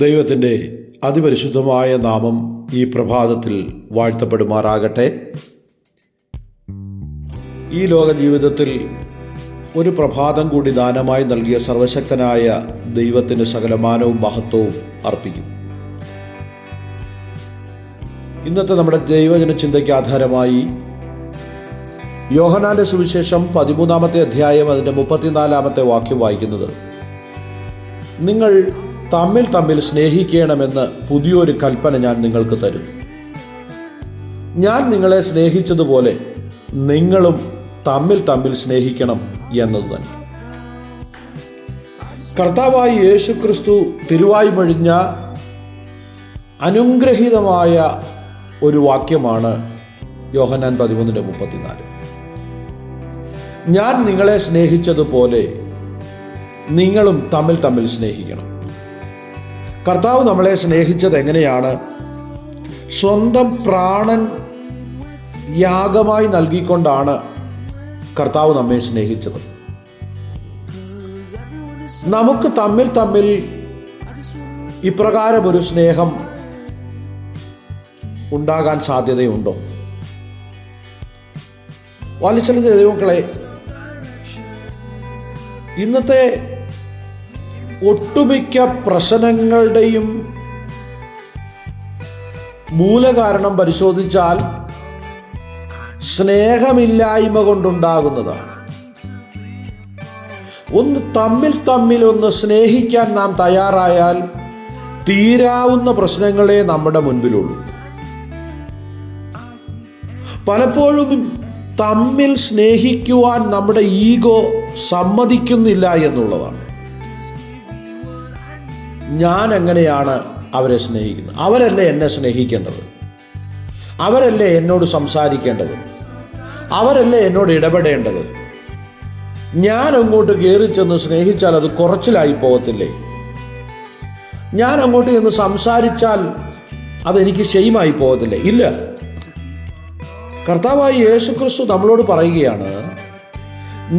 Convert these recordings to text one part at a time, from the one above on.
ദൈവത്തിൻ്റെ അതിപരിശുദ്ധമായ നാമം ഈ പ്രഭാതത്തിൽ വാഴ്ത്തപ്പെടുമാറാകട്ടെ. ഈ ലോക ജീവിതത്തിൽ ഒരു പ്രഭാതം കൂടി ദാനമായി നൽകിയ സർവശക്തനായ ദൈവത്തിന് സകലമാനവും മഹത്വവും അർപ്പിക്കും. ഇന്നത്തെ നമ്മുടെ ദൈവജന ചിന്തയ്ക്ക് ആധാരമായി യോഹന്നാന്റെ സുവിശേഷം 13-ാമത്തെ അധ്യായം അതിൻ്റെ 34-ാമത്തെ വാക്യം വായിക്കുന്നത്: നിങ്ങൾ തമ്മിൽ സ്നേഹിക്കണമെന്ന് പുതിയൊരു കൽപ്പന ഞാൻ നിങ്ങൾക്ക് തരും. ഞാൻ നിങ്ങളെ സ്നേഹിച്ചതുപോലെ നിങ്ങളും തമ്മിൽ സ്നേഹിക്കണം എന്നത് തന്നെ. കർത്താവായ യേശു ക്രിസ്തു തിരുവായി മൊഴിഞ്ഞ അനുഗ്രഹീതമായ ഒരു വാക്യമാണ് യോഹന്നാൻ 13:34. ഞാൻ നിങ്ങളെ സ്നേഹിച്ചതുപോലെ നിങ്ങളും തമ്മിൽ സ്നേഹിക്കണം. കർത്താവ് നമ്മളെ സ്നേഹിച്ചത് എങ്ങനെയാണ്? സ്വന്തം പ്രാണൻ യാഗമായി നൽകിക്കൊണ്ടാണ് കർത്താവ് നമ്മെ സ്നേഹിച്ചത്. നമുക്ക് തമ്മിൽ ഇപ്രകാരം ഒരു സ്നേഹം ഉണ്ടാകാൻ സാധ്യതയുണ്ടോ? വാത്സല്യ ദൈവമക്കളെ, ഇന്നത്തെ ഒട്ടുമിക്ക പ്രശ്നങ്ങളുടെയും മൂലകാരണം പരിശോധിച്ചാൽ സ്നേഹമില്ലായ്മ കൊണ്ടുണ്ടാകുന്നതാണ്. തമ്മിൽ ഒന്ന് സ്നേഹിക്കാൻ നാം തയ്യാറായാൽ തീരാവുന്ന പ്രശ്നങ്ങളെ നമ്മുടെ മുൻപിലുള്ളൂ. പലപ്പോഴും തമ്മിൽ സ്നേഹിക്കുവാൻ നമ്മുടെ ഈഗോ സമ്മതിക്കുന്നില്ല എന്നുള്ളതാണ്. ഞാൻ എങ്ങനെയാണ് അവരെ സ്നേഹിക്കുന്നത്? അവരല്ലേ എന്നെ സ്നേഹിക്കേണ്ടത്, അവരല്ലേ എന്നോട് സംസാരിക്കേണ്ടത്, അവരല്ലേ എന്നോട് ഇടപെടേണ്ടത്. ഞാൻ അങ്ങോട്ട് കയറി ചെന്ന് സ്നേഹിച്ചാൽ അത് കുറച്ചിലായി പോകത്തില്ലേ? ഞാൻ അങ്ങോട്ട് ചെന്ന് സംസാരിച്ചാൽ അതെനിക്ക് ഷെയിമായി പോകത്തില്ലേ? ഇല്ല. കർത്താവായ യേശു ക്രിസ്തു നമ്മളോട് പറയുകയാണ്,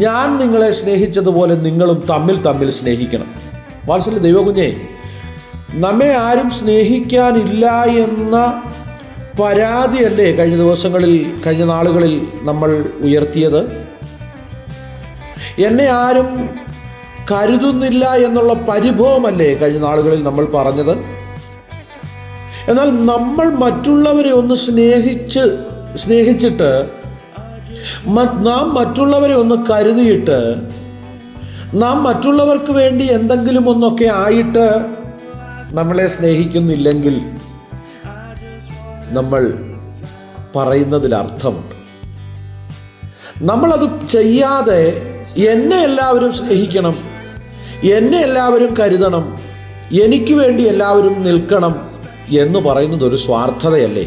ഞാൻ നിങ്ങളെ സ്നേഹിച്ചതുപോലെ നിങ്ങളും തമ്മിൽ സ്നേഹിക്കണം. വാത്സല്യ ദൈവകുഞ്ഞേ, നമ്മെ ആരും സ്നേഹിക്കാനില്ല എന്ന പരാതിയല്ലേ കഴിഞ്ഞ നാളുകളിൽ നമ്മൾ ഉയർത്തിയത്? എന്നെ ആരും കരുതുന്നില്ല എന്നുള്ള പരിഭവമല്ലേ കഴിഞ്ഞ നാളുകളിൽ നമ്മൾ പറഞ്ഞത്? എന്നാൽ നമ്മൾ മറ്റുള്ളവരെ ഒന്ന് സ്നേഹിച്ചിട്ട് നാം മറ്റുള്ളവരെ ഒന്ന് കരുതിയിട്ട് നാം മറ്റുള്ളവർക്ക് വേണ്ടി എന്തെങ്കിലും ഒന്നൊക്കെ ആയിട്ട് നമ്മളെ സ്നേഹിക്കുന്നില്ലെങ്കിൽ നമ്മൾ പറയുന്നതിൽ അർത്ഥമുണ്ട്. നമ്മളത് ചെയ്യാതെ എന്നെ എല്ലാവരും സ്നേഹിക്കണം, എന്നെ എല്ലാവരും കരുതണം, എനിക്ക് വേണ്ടി എല്ലാവരും നിൽക്കണം എന്ന് പറയുന്നത് ഒരു സ്വാർത്ഥതയല്ലേ?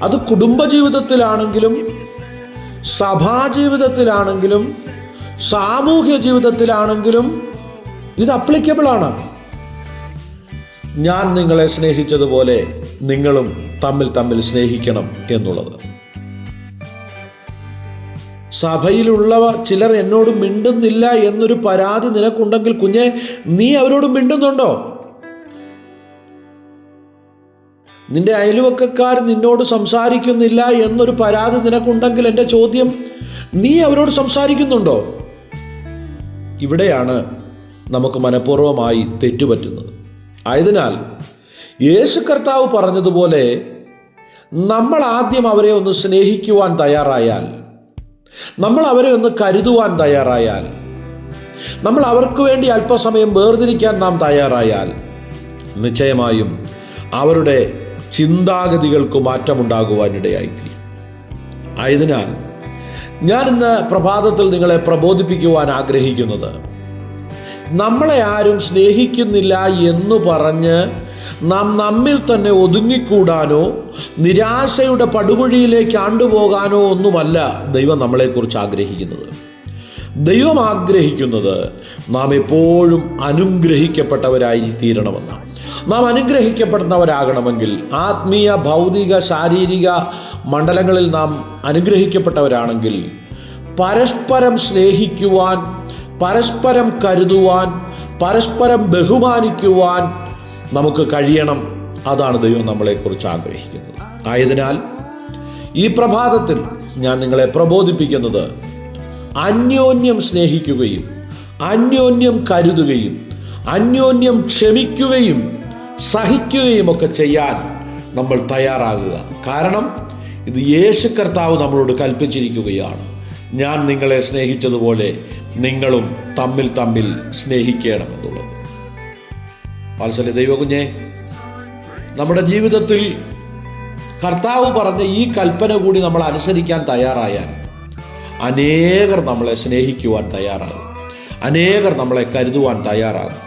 അത് കുടുംബജീവിതത്തിലാണെങ്കിലും സഭാജീവിതത്തിലാണെങ്കിലും സാമൂഹ്യ ജീവിതത്തിലാണെങ്കിലും ഇത് അപ്ലിക്കബിൾ ആണ്. ഞാൻ നിങ്ങളെ സ്നേഹിച്ചതുപോലെ നിങ്ങളും തമ്മിൽ സ്നേഹിക്കണം എന്നുള്ളത്. സഭയിലുള്ളവ ചിലർ എന്നോട് മിണ്ടുന്നില്ല എന്നൊരു പരാതി നിനക്കുണ്ടെങ്കിൽ കുഞ്ഞെ, നീ അവരോട് മിണ്ടുന്നുണ്ടോ? നിന്റെ അയൽവക്കക്കാർ നിന്നോട് സംസാരിക്കുന്നില്ല എന്നൊരു പരാതി നിനക്കുണ്ടെങ്കിൽ എൻ്റെ ചോദ്യം, നീ അവരോട് സംസാരിക്കുന്നുണ്ടോ? ഇവിടെയാണ് നമുക്ക് മനഃപൂർവ്വമായി തെറ്റുപറ്റുന്നത്. ആയതിനാൽ യേശു കർത്താവ് പറഞ്ഞതുപോലെ നമ്മൾ ആദ്യം അവരെ ഒന്ന് സ്നേഹിക്കുവാൻ തയ്യാറായാൽ, നമ്മൾ അവരെ ഒന്ന് കരുതുവാൻ തയ്യാറായാൽ, നമ്മൾ അവർക്ക് വേണ്ടി അല്പസമയം വേർതിരിക്കാൻ നാം തയ്യാറായാൽ നിശ്ചയമായും അവരുടെ ചിന്താഗതികൾക്ക് മാറ്റമുണ്ടാകുവാനിടയായിത്തീരും. ആയതിനാൽ ഞാൻ ഇന്ന് പ്രഭാതത്തിൽ നിങ്ങളെ പ്രബോധിപ്പിക്കുവാൻ ആഗ്രഹിക്കുന്നത്, നമ്മളെ ആരും സ്നേഹിക്കുന്നില്ല എന്ന് പറഞ്ഞ് നാം നമ്മിൽ തന്നെ ഒതുങ്ങിക്കൂടാനോ നിരാശയുടെ പടുകുഴിയിലേക്ക് ആണ്ടുപോകാനോ ഒന്നുമല്ല ദൈവം നമ്മളെക്കുറിച്ച് ആഗ്രഹിക്കുന്നത്. ദൈവം ആഗ്രഹിക്കുന്നത് നാം എപ്പോഴും അനുഗ്രഹിക്കപ്പെട്ടവരായി തീരണമെന്നാണ്. നാം അനുഗ്രഹിക്കപ്പെടുന്നവരാകണമെങ്കിൽ ആത്മീയ, ഭൗതിക, ശാരീരിക മണ്ഡലങ്ങളിൽ നാം അനുഗ്രഹിക്കപ്പെട്ടവരാണെങ്കിൽ പരസ്പരം സ്നേഹിക്കുവാൻ, പരസ്പരം കരുതുവാൻ, പരസ്പരം ബഹുമാനിക്കുവാൻ നമുക്ക് കഴിയണം. അതാണ് ദൈവം നമ്മളെക്കുറിച്ച് ആഗ്രഹിക്കുന്നത്. ആയതിനാൽ ഈ പ്രഭാതത്തിൽ ഞാൻ നിങ്ങളെ പ്രബോധിപ്പിക്കുന്നത് അന്യോന്യം സ്നേഹിക്കുകയും അന്യോന്യം കരുതുകയും അന്യോന്യം ക്ഷമിക്കുകയും സഹിക്കുകയും ഒക്കെ ചെയ്യാൻ നമ്മൾ തയ്യാറാകുക. കാരണം ഇത് യേശു കർത്താവ് നമ്മളോട് കൽപ്പിച്ചിരിക്കുകയാണ്. ഞാൻ നിങ്ങളെ സ്നേഹിച്ചതുപോലെ നിങ്ങളും തമ്മിൽ സ്നേഹിക്കണമെന്നുള്ളത്. വാത്സല്യ ദൈവകുഞ്ഞെ, നമ്മുടെ ജീവിതത്തിൽ കർത്താവ് പറഞ്ഞ ഈ കൽപ്പന കൂടി നമ്മൾ അനുസരിക്കാൻ തയ്യാറായാൽ അനേകർ നമ്മളെ സ്നേഹിക്കുവാൻ തയ്യാറാകും, അനേകർ നമ്മളെ കരുതുവാൻ തയ്യാറാകും.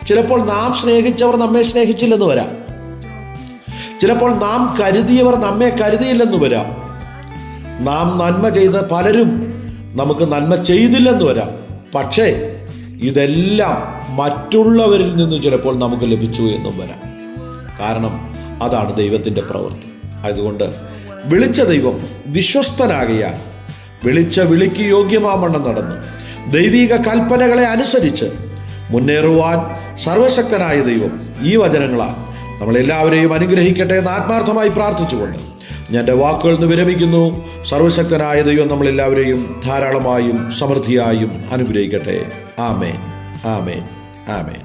ചിലപ്പോൾ നാം സ്നേഹിച്ചവർ നമ്മെ സ്നേഹിച്ചില്ലെന്ന് വരാം, ചിലപ്പോൾ നാം കരുതിയവർ നമ്മെ കരുതിയില്ലെന്ന് വരാം, നാം നന്മ ചെയ്ത പലരും നമുക്ക് നന്മ ചെയ്തില്ലെന്ന് വരാം. പക്ഷേ ഇതെല്ലാം മറ്റുള്ളവരിൽ നിന്ന് ചിലപ്പോൾ നമുക്ക് ലഭിച്ചു എന്നും വരാം. കാരണം അതാണ് ദൈവത്തിൻ്റെ പ്രവൃത്തി. അതുകൊണ്ട് വിളിച്ച ദൈവം വിശ്വസ്തനാകിയാൽ വിളിച്ച വിളിക്ക് യോഗ്യമാവണ്ണം നടന്ന് ദൈവിക കൽപ്പനകളെ അനുസരിച്ച് മുന്നേറുവാൻ സർവശക്തനായ ദൈവം ഈ വചനങ്ങളാൽ നമ്മളെല്ലാവരെയും അനുഗ്രഹിക്കട്ടെ എന്ന് ആത്മാർത്ഥമായി പ്രാർത്ഥിച്ചുകൊണ്ട് ഞാൻ എൻ്റെ വാക്കുകളിൽ നിന്ന് വിരമിക്കുന്നു. സർവശക്തനായ ദൈവം നമ്മളെല്ലാവരെയും ധാരാളമായും സമൃദ്ധിയായും അനുഗ്രഹിക്കട്ടെ. ആമേൻ, ആമേൻ, ആമേൻ.